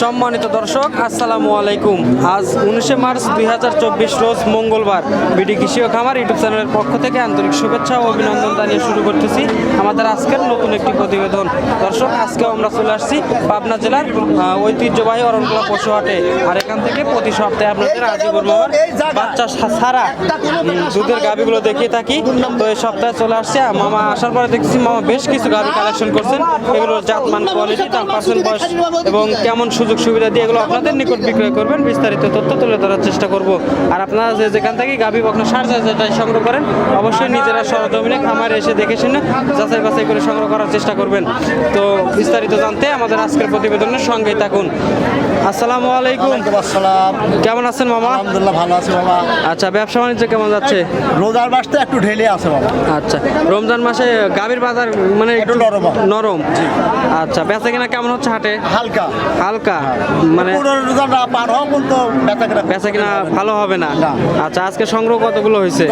সম্মানিত দর্শক আসসালামু আলাইকুম। আজ 19শে মার্চ 2024 রোজ মঙ্গলবার বিডি কৃষি ও খামার ইউটিউব চ্যানেলের পক্ষ থেকে আন্তরিক শুভেচ্ছা ও অভিনন্দন জানিয়ে শুরু করতেছি আমাদের আজকের নতুন একটি প্রতিবেদন। দর্শক, আজকেও আমরা চলে আসছি পাবনা জেলার ঐতিহ্যবাহী অরণকুলা পশু হাটে। আর এখান থেকে প্রতি সপ্তাহে আপনাদের আজিবুর মামার বাচ্চা ছাড়া দুধের গাভিগুলো দেখিয়ে থাকি। তো এই সপ্তাহে চলে আসছে মামা, আসার পরে দেখছি মামা বেশ কিছু গাভি কালেকশন করছেন। এগুলোর জাতমান, কোয়ালিটি, দাম, পার্সেন্ট, বয়স এবং কেমন সুযোগ সুবিধা দিয়ে এগুলো আপনাদের নিকট বিক্রয় করবেন বিস্তারিত তথ্য তুলে ধরার চেষ্টা করব। আর আপনারা যেখান থেকে গাভি বকনা সার যেটাই সংগ্রহ করেন অবশ্যই নিজেরা সরজমিনে খামারে এসে দেখে শুনে যাচাই বাছাই করে সংগ্রহ করার চেষ্টা করবেন। তো বিস্তারিত জানতে আমাদের আজকের প্রতিবেদনের সঙ্গেই থাকুন। আসসালামু আলাইকুম। আসসালাম। কেমন আছেন মামা? আলহামদুলিল্লাহ, ভালো আছি বাবা। আচ্ছা, ব্যবসা বাণিজ্য কেমন যাচ্ছে? রোজার মাসটা একটু ঢেলে আছে বাবা। আচ্ছা, রমজান মাসে গাভীর বাজার মানে একটু নরম। আচ্ছা, বেচা কিনা কেমন হচ্ছে হাটে? হালকা হালকা মানে পুরো রোজা না পার হওয়া পর্যন্ত বেচা কিনা ভালো হবে না। না। আচ্ছা, আজকে সংগ্রহ কতগুলো হয়েছে?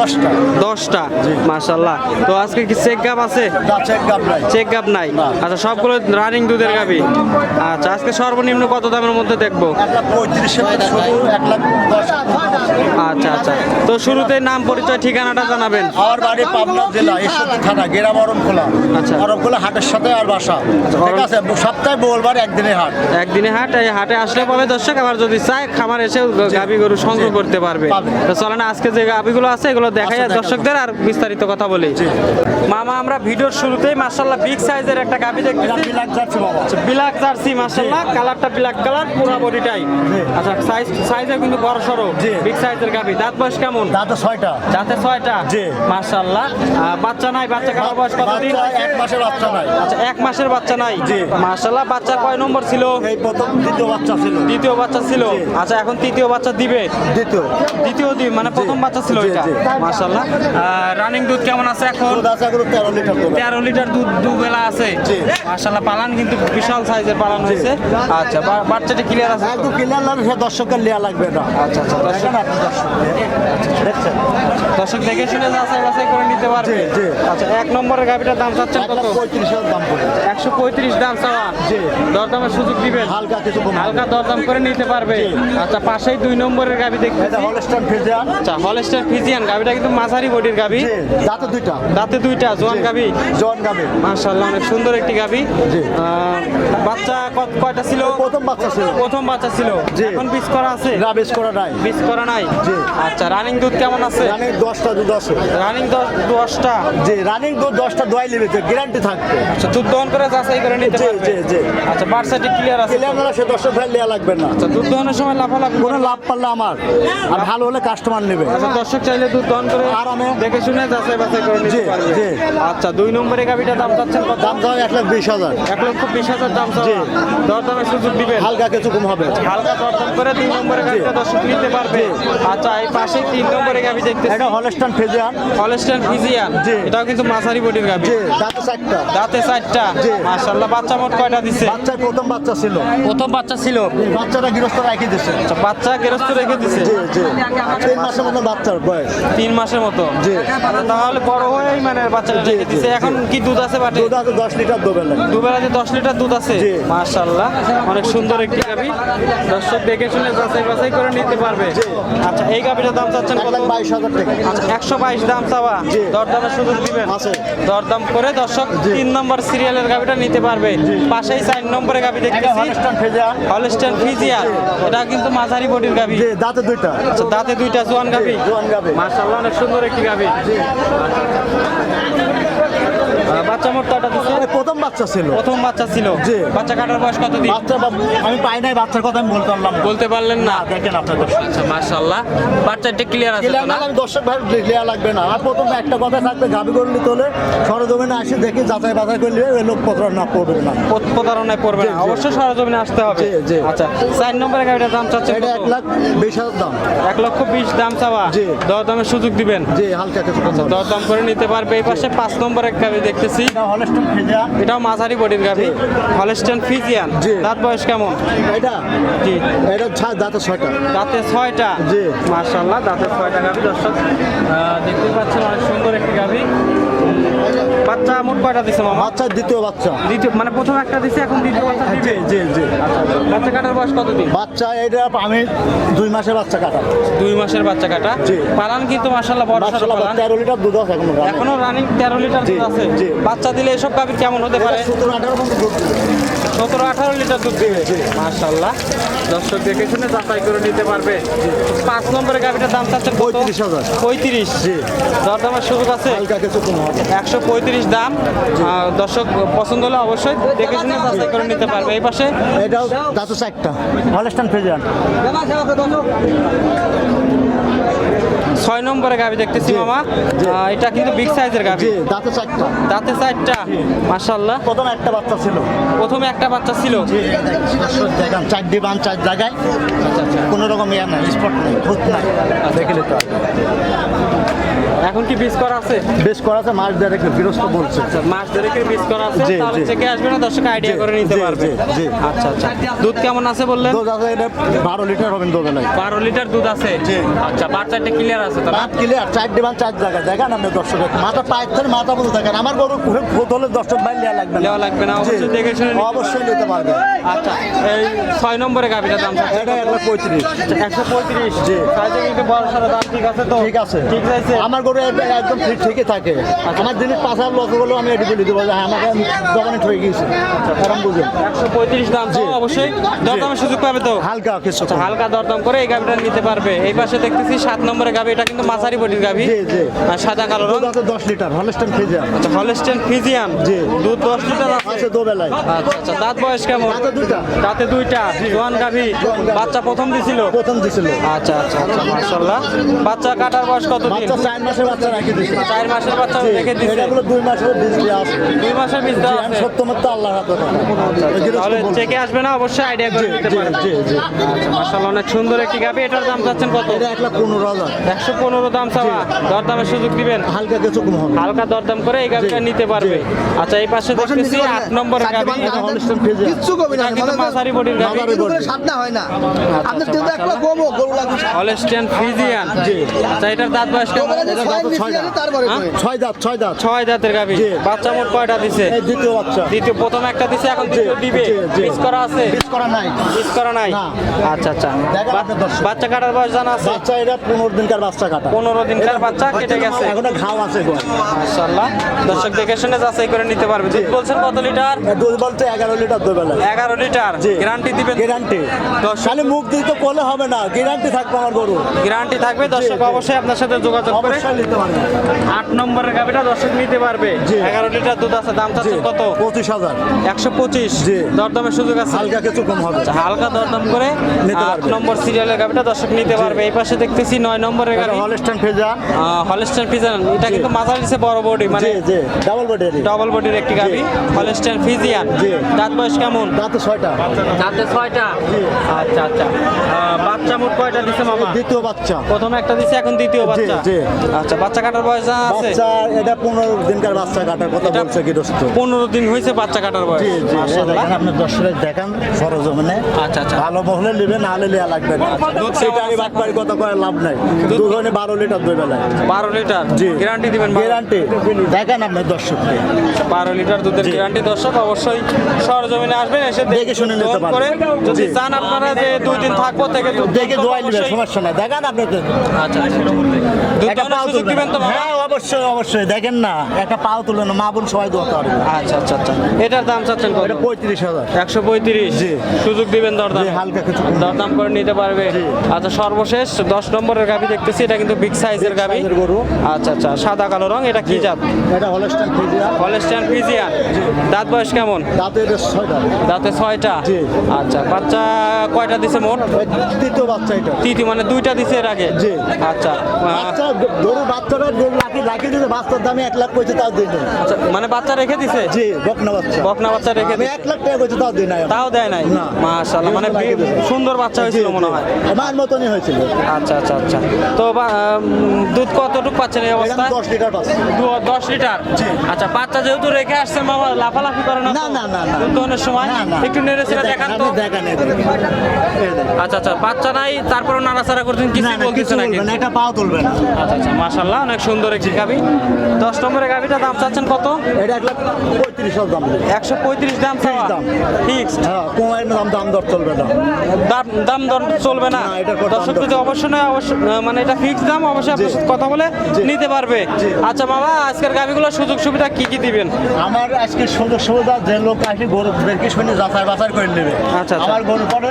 10টা। মাশাআল্লাহ। তো আজকে কি চেক গাব আছে? চেক গাব নাই। চেক গাব নাই। না। আচ্ছা, সবগুলো রানিং দুধের গাভী। আচ্ছা, আজকে সর্বনিম্ন কত দামের মধ্যে দেখবো? 1,35,000 শুরু, 1,10,000। আচ্ছা আচ্ছা, তো শুরুতে নাম, পরিচয়, ঠিকানাটা জানাবেন। আমার বাড়ি পাবনা জেলা ঈশ্বরদী থানা, গেরাম অরণখোলা। আচ্ছা। অরণখোলা হাটের সাথে আর বাসা। ঠিক আছে, সপ্তাহে মঙ্গলবার একদিনে হাট। একদিনে হাট, এই হাটে আসলে পাবে দর্শক। আবার যদি চায় খামার এসে গাভী গরু সংগ্রহ করতে পারবে। তো চলেন আজকে যে গাভীগুলো আছে এগুলো দেখাই দর্শকদের আর বিস্তারিত কথা বলি। মামা, আমরা ভিডিওর শুরুতেই মাশাআল্লাহ বিগ সাইজের একটা গাভী দেখতেছি। বিলাক যাচ্ছে বাবা। ব্ল্যাক জার্সি, মাশাআল্লাহ, কালারটা ব্ল্যাক কালার, পুরো বডিটাই। আচ্ছা, সাইজে কিন্তু বড় সরো বিগ সাইজের গাভী। দাঁত বয়স কেমন? দাঁতে 6টা। দাঁতে 6টা। জি। মাশাআল্লাহ। বাচ্চা নাই? বাচ্চা কাটার বয়স কতদিন? 1 মাসের বাচ্চা নাই। আচ্ছা, 1 মাসের বাচ্চা নাই। জি। মাশাআল্লাহ। বাচ্চা কয় নম্বর ছিল? এই প্রথম দ্বিতীয় বাচ্চা ছিল। দ্বিতীয় বাচ্চা ছিল। জি। আচ্ছা, এখন তৃতীয় বাচ্চা দিবে? দ্বিতীয় দিবে মানে প্রথম বাচ্চা ছিল জি, এটা। জি। মাশাআল্লাহ। রানিং দুধ কেমন আছে এখন? দুধ আছে এখন 13 লিটার দুধ। 13 লিটার দুধ দুবেলা আছে। জি। মাশাআল্লাহ, পালান কিন্তু বিশাল সাইজের পালান হয়েছে। আচ্ছা, বাচ্চাটা ক্লিয়ার আছে? একটু ক্লিয়ার লাগবে, সে দর্শকের লিয়া লাগবে না। আচ্ছা আচ্ছা, দেখেন আপনি দর্শক। দেখছেন? দর্শক দেখে শুনে যাচাই বাছাই করে নিতে পারবে। জি, জি। আচ্ছা, 1 নম্বরের গাভিটার দাম চাচ্ছেন কত? 1,35,000 দাম পড়ে। 135 দাম চাওয়া। জি। দরদামের সুযোগ দিবেন? হালকা কিছু কম। হালকা দরদাম করে নিতে পারবে। জি। আচ্ছা, পাশেই 2 নম্বরের গাভি দেখতে। এটা হলস্টাইন ফ্রিজিয়ান। আচ্ছা, হলস্টাইন ফ্রিজিয়ান গাভিটা কিন্তু মাঝারি বডির গাভি। জি, দাঁতে 2টা। দাঁতে 2টা, জোয়ান গাভি। জন গাবে। মাশাআল্লাহ, অনেক সুন্দর একটি গাভি। জি। বাচ্চা কয়টা ছিল? প্রথম বাচ্চা ছিল। প্রথম বাচ্চা ছিল। জি। এখন বীজ করা আছে? না, বেশ করা নাই। বীজ করা নাই। জি। আচ্ছা, রানিং দুধ কেমন আছে? রানিং 10টা দুধ আছে। রানিং 10টা। জি, রানিং দুধ 10টা দোয়াই লেবেছে, গ্যারান্টি থাকবে। আচ্ছা, দুধ দহন করে যাচাই করে নিতে জি, পারবে। জি, জি। আচ্ছা, বাচ্চাটি ক্লিয়ার আছে? ক্লিয়ার না, সে দর্শক ভাই লিয়া লাগবে না। আচ্ছা, দুধ দহনের সময় লাফালাফি কোনো লাভ পারলে আমার, আর ভালো হলে কাস্টমার নেবে। আচ্ছা, দর্শক চাইলে দুধ দহন করে আরামে দেখে শুনে যাচাই বাছাই করে নিতে জি, পারবে। জি। আচ্ছা, 2 নম্বরে গাভিটার দাম চাচ্ছেন কত? দাম দাম 1,20,000। 1,20,000 দাম জি। চাওয়া। দরদামের সুযোগ দিবেন? হালকা কিছু কম হবে। হালকা দরদাম করে 2 নম্বরে গাভিটা দর্শক নিতে পারবে। আচ্ছা, এই পাশে 3 নম্বরে গাভি দেখতেছি। এটা হলস্টাইন ফ্রিজিয়ান। Holstein Friesian. জি। এটাও কিন্তু মাঝারি বডির গাভি। জি, দাঁতে 4টা। দাঁতে 4টা। জি। মাশাআল্লাহ। বাচ্চা মোট কয়টা দিছে? বাচ্চার প্রথম বাচ্চা ছিল। প্রথম বাচ্চা ছিল। বাচ্চাটা গৃহস্থ রাখি দিছে। আচ্ছা, বাচ্চা গৃহস্থ রেখে দিছে। জি, জি। 3 মাসের মতো বাচ্চার বয়স। 3 মাসের মতো। জি। আচ্ছা, তাহলে বড় হয়েই মানে বাচ্চাটা জি, রেখে দিছে। জি, এখন কি দুধ আছে বাটে? দুধ আছে 10 লিটার দেবে লাগে। দুবেলাতে 10 লিটার দুধ আছে। জি। মাশাআল্লাহ, অনেক সুন্দর একটি গাভি। দর্শক দেখে শুনে যাচাই বাছাই করে নিতে পারবে। আচ্ছা, এই গাভিটার দাম চাচ্ছেন কত? 1,22,000 টাকা। আচ্ছা, 122 দাম চাওয়া। জি। দরদামের সুযোগ দিবেন? আছে। দরদাম করে দর্শক 3 নম্বর সিরিয়ালের গাভিটা নিতে পারবে। পাশেই 4 নম্বরে গাভি এটা দেখতেছি। Holstein Friesian. Holstein Friesian. এটা কিন্তু মাঝারি বডির গাভি। জি, দাঁতে 2টা। আচ্ছা, দাঁতে 2টা, জোয়ান গাভি। জোয়ান গাবে। মাশাআল্লাহ, অনেক সুন্দর একটি গাভি। বাচ্চা মোট কয়টা দিছে? প্রথম বাচ্চা ছিল। প্রথম বাচ্চা ছিল। জি। বাচ্চা কাটার বয়স কতদিন? বাচ্চা আমি পাই নাই, বাচ্চার কথা আমি বলতে পারলাম না। বলতে পারলেন না? দেখেন আপনার দর্শক। আচ্ছা, মাশাআল্লাহ, বাচ্চাটা ক্লিয়ার আছে তো ক্লিয়ার না? না, আমি দর্শক ভাই লিয়া লাগবে না। আর প্রথম একটা কথা থাকবে, গাবি গরলি তোলে সরজমিনে আসে দেখি যাচাই বাছাই করলে ওই লোক পত্র না পড়বে না। প্রতারণায় পড়বে না, জি, জি। অবশ্যই সরজমিনে আসতে হবে। জি, জি। আচ্ছা, 4 নম্বরের গাড়িটার দাম চাচ্ছে এটা 1,20,000 দাম। 1,20,000 দাম চাওয়া। জি। দরদামের সুযোগ দিবেন? জি, হালকা কিছু কম হবে। দরদাম করে নিতে পারবে। এই পাশে 5 নম্বরের গাড়ি দেখতেছি। এটা হলস্টাইন ফ্রিজিয়ান। এটাও মাঝারি বডির গাভি। Holstein Friesian. জি। দাঁত বয়স কেমন? এটা জি। এটা দাঁতে 6টা। দাঁতে 6টা। জি। মাশাআল্লাহ, দাঁতে 6টা গাভি। দর্শক দেখতে পাচ্ছেন অনেক সুন্দর একটি গাভি। বাচ্চা মোট কয়টা দিছে মামা? বাচ্চা দ্বিতীয় বাচ্চা। দ্বিতীয় মানে প্রথম একটা দিছে, এখন দ্বিতীয় বাচ্চা দিবে। জি জি জি। বাচ্চা কাটার বয়স কতদিন? বাচ্চা এটা আমি 2 মাসের বাচ্চা কাটা। 2 মাসের বাচ্চা কাটা। জি। পালান কিন্তু মাশাআল্লাহ বড় সড়ো পালান। 13 লিটার দুধ আছে এখনো। এখনো রানিং 13 লিটার দুধ আছে। জি। বাচ্চা দিলে এসব গাভীর কেমন হতে পারে? 17-18 মতো দুধ দিবে। 17-18 লিটার দুধ দিবে। মাশাআল্লাহ, দর্শক দেখে শুনে যাচাই করে নিতে পারবে। 5 নম্বরের গাভীটার দাম চাচ্ছেন কত? 35,000। 35। জি। দরদামের সুযোগ আছে? হালকা কিছু কম হবে। 135 দাম। দর্শক পছন্দ হলে অবশ্যই দেখে শুনে যাচাই করে নিতে পারবে। এই পাশে এটাও দাঁত 4টা হলস্টাইন ফ্রিজিয়ান। 6 নম্বরের গাভী দেখতেছি মামা। এটা কিন্তু বিগ সাইজের গাভী। জি দাঁত 4টা। দাঁতে 4টা। মাশাআল্লাহ। প্রথম একটা বাচ্চা ছিল। প্রথমে একটা বাচ্চা ছিল। জি দেখেন 4 ডিবান 4 জায়গায়। কোনো রকম ইয়া নাই, স্পট নাই, ভূত নাই। দেখলে তো এখন কি বীজ করা আছে? বেশ করা আছে, মাস দেড়েক গৃহস্থ বলছে। আচ্ছা, মাস দেড়েকের বীজ করা আছে। জি, তাহলে জি। চেকে আসবে না, দর্শক আইডিয়া জি, করে নিতে জি, পারবে। জি, জি। আচ্ছা আচ্ছা। দুধ কেমন আছে বললেন? দুধ আছে এটা 12 লিটার হবেন দুধ নাই। 12 লিটার দুধ আছে। জি। আচ্ছা, বাচ্চাটা ক্লিয়ার আছে তো না? বাট ক্লিয়ার 4 ডিবান 4 জায়গায়। দেখেন আপনি দর্শক মাথা পায়ের থেকে মাথা বলতে দেখেন। আমার গরু ভূত হলে দর্শক বাইরে নেওয়া লাগবে না। নেওয়া লাগবে না, জি। অবশ্যই দেখে শুনে নিতে অবশ্যই নিতে পারবে। আচ্ছা, এই 6 নম্বরের গাভীটার দাম চাচ্ছেন এটা 135। 135। জি। সাইজে কিন্তু বড় সড়ো দাম ঠিক আছে তো? ঠিক আছে। ঠিক আছে। আমার গরু একদম ঠিকই থাকে। আমার জিনিস 5,000 লস হলো আমি এটি বলে দেবো যে আমাকে দোকানে ঠকে গিয়েছে। কারণ বুঝুন 135 দাম তো জি। অবশ্যই দরদামের সুযোগ পাবে তো? হালকা কিছু আচ্ছা, হালকা দরদাম করে এই গাভীটা নিতে পারবে। এই পাশে দেখতেছি 7 নম্বরের গাভী। এটা কিন্তু মাঝারি বডির গাভী। জি জি। আর সাদা কালো রং। দুধ আছে 10 লিটার হলস্টাইন ফ্রিজিয়ান। আচ্ছা, হলস্টেইন ফ্রিজিয়ান। জি। দুধ 10 লিটার আছে। আছে দুবেলায়। আচ্ছা আচ্ছা। দাঁত বয়স কেমন? দাঁতে দুইটা। দাঁতে 2টা। জোয়ান গাভী। জোয়ান গাভী। বাচ্চা প্রথম দিছিল? প্রথম দিছিল। আচ্ছা আচ্ছা আচ্ছা, মাশাআল্লাহ। বাচ্চা কাটার বয়স কতদিন? বাচ্চা 4 মাসের বাচ্চা রাখি দিছে। 4 মাসের বাচ্চা জি, রেখে দিছে। এটাগুলো 2 মাসের বীজ দেওয়া আছে। 2 মাসের বীজ দেওয়া আমি আছে। সত্যমত আল্লাহর হাতে কথা। তাহলে চেকে আসবে না, অবশ্যই আইডিয়া করে জি নিতে জি পারবে। জি জি। আচ্ছা, মাশাআল্লাহ, অনেক সুন্দর একটি গাভী। এটার দাম চাচ্ছেন কত? এটা 1,15,000। 115 দাম চাওয়া। দরদামের সুযোগ দিবেন? হালকা কিছু কম হবে। হালকা দরদাম করে এই গাভীটা নিতে পারবে। আচ্ছা, এই পাশে দেখতেছি 8 নম্বরের গাভী। এটা হলস্টাইন ফ্রিজিয়ান। কিচ্ছু কবি না এটা কিন্তু মাঝারি বডির গাভী। মাঝারি বডি। সাবনা হয় না আপনার কিন্তু একলা কমো গরু লাগবে হলস্টেইন ফ্রিজিয়ান। জি। আচ্ছা, এটার দাঁত বয়স কেমন? এটা এটা ছয় দাঁত মিশিয়ে ছয়টা। আছে তারপরে হ্যাঁ? করে। 6 দাঁত 6 দাঁত। 6 দাঁতের গাভী। জি। বাচ্চা মোট কয়টা দিছে? এই দ্বিতীয় বাচ্চা। দ্বিতীয়, প্রথম একটা দিছে, এখন দ্বিতীয় দিবে। জি, জি। মিস করা আছে? বীজ করা নাই। মিস করা নাই। না। আচ্ছা আচ্ছা। দেখেন বা- আপনার দর্শক। বাচ্চা কাটার বয়স জানা আছে? বাচ্চা এটা 15 দিনকার বাচ্চা কাটা। 15 দিনকার বাচ্চা কেটে গেছে। এখনো ঘাও আছে গো। মাশাআল্লাহ, দর্শক দেখে শুনে যাচাই করে নিতে পারবে। দুধ বলছেন কত লিটার? দুধ বলতে 11 লিটার দুবেলায়। 11 লিটার। জি। গ্যারান্টি দিবেন? গ্যারান্টি। দর্শক- খালি মুখ দিয়ে তো করলে হবে না, গ্যারান্টি থাকবে আমার গরু। গ্যারান্টি থাকবে। দর্শক জি। অবশ্যই আপনার সাথে যোগাযোগ করে অবশ্যই নিতে পারবে। 8 নম্বরের গাভীটা দর্শক নিতে পারবে। জি। 11 লিটার দুধ আছে। দাম চাচ্ছেন কত? 25,000। 125। জি। দরদামের সুযোগ আছে? হালকা কিছু কম হবে। হালকা দরদাম করে নিতে 8 পারবে। নম্বর সিরিয়ালের গাভীটা দর্শক নিতে পারবে। এই পাশে দেখতেছি 9 নম্বরের এটা গাভী। Holstein Friesian. Holstein Friesian. এটা কিন্তু মাঝারি দিছে, বড় বডি, মানে জি জি ডাবল বডি। ডবল বডির একটি গাভী। Holstein Friesian. জি। দাঁত বয়স কেমন? দাঁতে 6টা। দাঁতে 6টা। জি। আচ্ছা আচ্ছা। বাচ্চা মোট কয়টা দিছে মামা? দ্বিতীয় বাচ্চা। প্রথম একটা দিছে, এখন দ্বিতীয় বাচ্চা। জি। আচ্ছা, বাচ্চা কাটার বয়স জানা আছে? বাচ্চা এটা 15 দিনকার বাচ্চা কাটার কথা এটা- বলছে গৃহস্থ। 15 দিন হয়েছে বাচ্চা কাটার বয়স। জি জি। মাশাআল্লাহ। দেখেন আপনি দর্শক দেখান সরজমিনে। আচ্ছা আচ্ছা। ভালো বহলে নেবেন, না হলে নেওয়া লাগবে না। দুধ সেটারই কেমন বাটপারি কথা কয়ে লাভ নাই। দুধ হলে 12 লিটার দুই বেলায়। 12 লিটার। জি। গ্যারান্টি দিবেন? গ্যারান্টি। দেখেন আপনার দর্শককে। 12 লিটার দুধের জি। গ্যারান্টি। দর্শক অবশ্যই সরজমিনে আসবেন, এসে দেখে শুনে নিতে দর পারবেন। করে যদি জি। চান আপনারা যে 2 দিন থাকবো থেকে দেখে দোয়াই নেবেন, সমস্যা নাই। দেখেন আপনাদের আচ্ছা আচ্ছা। দুধ একটা দোয়ানোর পাও সুযোগ তুলবেন। দিবেন তো মামা? হ্যাঁ অবশ্যই অবশ্যই। দেখেন না একটা পাও তুলবেন, মা বোন সবাই দোয়াতে পারবে। আচ্ছা আচ্ছা আচ্ছা। এটার দাম চাচ্ছেন কত? এটা 35,000। 135। জি। সুযোগ দিবেন দরদাম? জি, হালকা কিছু কম। দরদাম করে নিতে পারবে। জি। আচ্ছা, সর্বশেষ 10 নম্বরের গাভী দেখতেছি। এটা কিন্তু বিগ সাইজের Big গাভী। size এর গরু। আচ্ছা আচ্ছা, সাদা কালো রং। এটা কি জাত? এটা হলস্টাইন ফ্রিজিয়ান। Holstein Friesian. দাঁত বয়স কেমন? দাঁতে এটা 6টা। দাঁতে 6টা। জি। আচ্ছা, বাচ্চা কয়টা দিছে মোট? এই তৃতীয় বাচ্চা এটা। তৃতীয়, মানে 2টা দিছে এর আগে? জি। আচ্ছা বাচ্চা গরু বাচ্চাটা লাখি দিতে বাচ্চার দামে 1 লাখ কইছে তাও দিই নাই। আচ্ছা, মানে বাচ্চা রেখে দিছে? জি বকনা বাচ্চা। বকনা বাচ্চা রেখে আমি দিছে? 1 লাখ টাকা কইছে তাও দিই নাই। তাও দেয় নাই? না। মাশাআল্লাহ, মানে লাগিয়ে দিছে। সুন্দর বাচ্চা হয়েছিল মনে হয়। আমার মতনই হয়েছিল। আচ্ছা আচ্ছা আচ্ছা। তো দুধ কতটুকু পাচ্ছেন এই এরকম অবস্থায়? 10 লিটার পাচ্ছে। 10 লিটার। জি। আচ্ছা, বাচ্চা যেহেতু রেখে আসছেন মামা, লাফালাফি করে না তো? না, না, না, না। দুধ দোয়ানোর সময় না, না। একটু নেড়ে চেড়ে দেখান তো। আপনি দেখেন এই দেখেন। এই দেখেন। আচ্ছা আচ্ছা, বাচ্চা নাই, তারপরে নাড়াচাড়া করছেন, কিছু না, না, বলতেছে কিছু নাকি? বলবেন না, একটা পাও তুলবেন না। আচ্ছা আচ্ছা, মাশাআল্লাহ, অনেক সুন্দর একটি গাভি। 10 নম্বরের গাভিটা দাম চাচ্ছেন কত? এটা 1,35,000 দাম দেবে। 135 দাম চাওয়া দাম। ফিক্সড। হ্যাঁ, কমায় দাম দর চলবে না। দাম দর চলবে না। না, এটার কোনো দাম দর্শক দর যদি অবশ্যই নয় অবশ্যই মানে এটা ফিক্সড দাম, অবশ্যই আপনার সাথে কথা বলে নিতে পারবে। আচ্ছা বাবা, আজকের গাভিগুলোর সুযোগ সুবিধা কি কি দিবেন? আমার আজকে সুযোগ সুবিধা যে লোক আসে গরু দেখে শুনে যাচাই বাছাই করে নেবে। আচ্ছা। আমার গরু পরে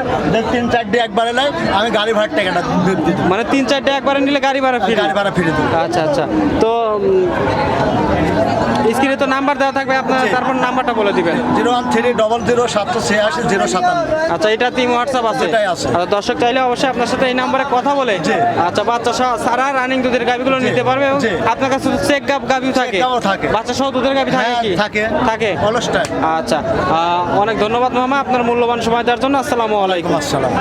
3-4 একবারে নাই, আমি গাড়ি ভাড়ার টাকাটা দিয়ে দিই। মানে 3-4 একবারে নিলে গাড়ি ভাড়া ফ্রি? গাড়ি ভাড়া ফিরে দিই। আচ্ছা আচ্ছা। তো স্ক্রিনে তো নাম্বার দেওয়া থাকবে আপনারা, তারপর নাম্বারটা বলে দিবেন। 01300078657। আচ্ছা, এটা টিম হোয়াটসঅ্যাপ আছে? এটাই আছে। আচ্ছা, দর্শক চাইলে অবশ্যই আপনার সাথে এই নাম্বারে কথা বলে জি। আচ্ছা বাচ্চা সহ সারা রানিং দুধের গাভিগুলো নিতে পারবে। এবং জি। আপনার কাছে চেক গাভিও থাকে? চেক গাভও থাকে। বাচ্চা সহ দুধের গাভি থাকে হ্যাঁ, কি? থাকে। থাকে। অলস টাইম। আচ্ছা, অনেক ধন্যবাদ মামা আপনার মূল্যবান সময় দেওয়ার জন্য। আসসালামু আলাইকুম। আসসালাম।